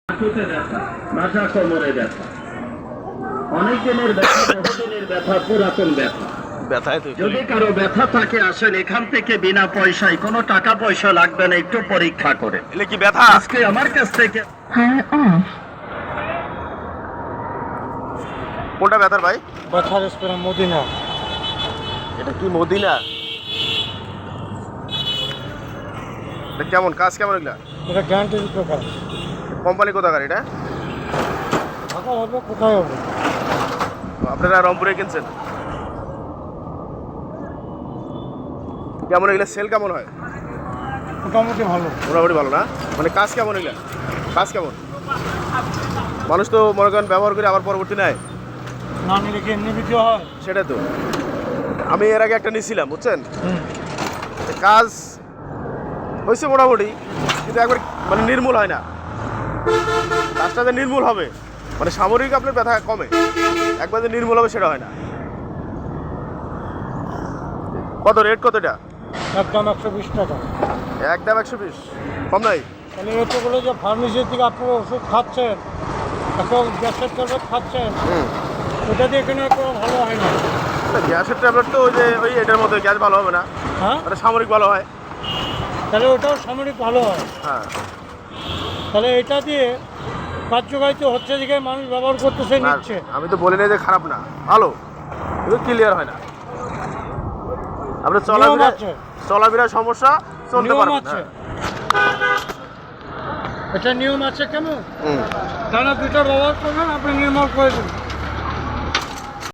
হাঁটুতে ব্যথা, মাথা কোমরে ব্যথা, অনেক দিনের ব্যথা, বহুদিনের ব্যথা, পুরাতন ব্যথা। যদি কারো ব্যথা থাকে আসেন এখান থেকে বিনা পয়সায়, কোনো টাকা পয়সা লাগবে না, একটু পরীক্ষা করে। এলে কি ব্যথা? আজকে আমার কাছ থেকে কোনটা ব্যথার ভাই? ব্যথার স্প্রে মদিনা। এটা কি মদিনা? এটা কেমন কাজ, কেমন এগুলা? এটা গ্যারান্টির প্রকার। কোম্পানি কোথাকার এটা? ঢাকা হবে, কোথায় হবে? আপনারা রংপুরে কিনছেন? কেমন এগুলা সেল কেমন হয়? মোটামুটি ভালো। মোটামুটি ভালো না? মানে কাজ কেমন এগুলা? কাজ কেমন? মানুষ তো মনে করেন ব্যবহার করে আবার পরবর্তী নেয়, না নিলে কি এমনি বিক্রি হয়? সেটাই তো। আমি এর আগে একটা নিয়েছিলাম, বুঝছেন? কাজ হয়েছে মোটামুটি, কিন্তু একবার মানে নির্মূল হয় না। কাজটা যে নির্মূল হবে, মানে সামরিক আপনার ব্যথা কমে, একবার যে নির্মূল হবে সেটা হয় না। কত রেট, কত এটা? একদম 120 টাকা। একদম 120, কম নাই? তাহলে এতগুলো যে ফার্মেসির থেকে আপনারা ওষুধ খাচ্ছেন, এখন গ্যাসের ট্যাবলেট খাচ্ছেন, ওটা দিয়ে এখানে কোনো ভালো হয় না। গ্যাসের ট্যাবলেট তো ওই এটার মধ্যে গ্যাস ভালো হবে না, হ্যাঁ, মানে সামরিক ভালো হয়। তাহলে ওটাও সামরিক ভালো হয়। হ্যাঁ, তাহলে এটা দিয়ে কার্যকারিত হচ্ছে দিকে মানুষ ব্যবহার করতেছে, না, নিচ্ছে। আমি তো বলি না যে খারাপ না, ভালো, কিন্তু ক্লিয়ার হয় না। আপনার নিয়ম আছে। চলাফেরার সমস্যা, চলতে নিয়ম পারবেন আছে। না। এটা নিয়ম আছে কেন? তারা দুটো ব্যবহার করবেন, আপনি নির্মল করে দেবেন।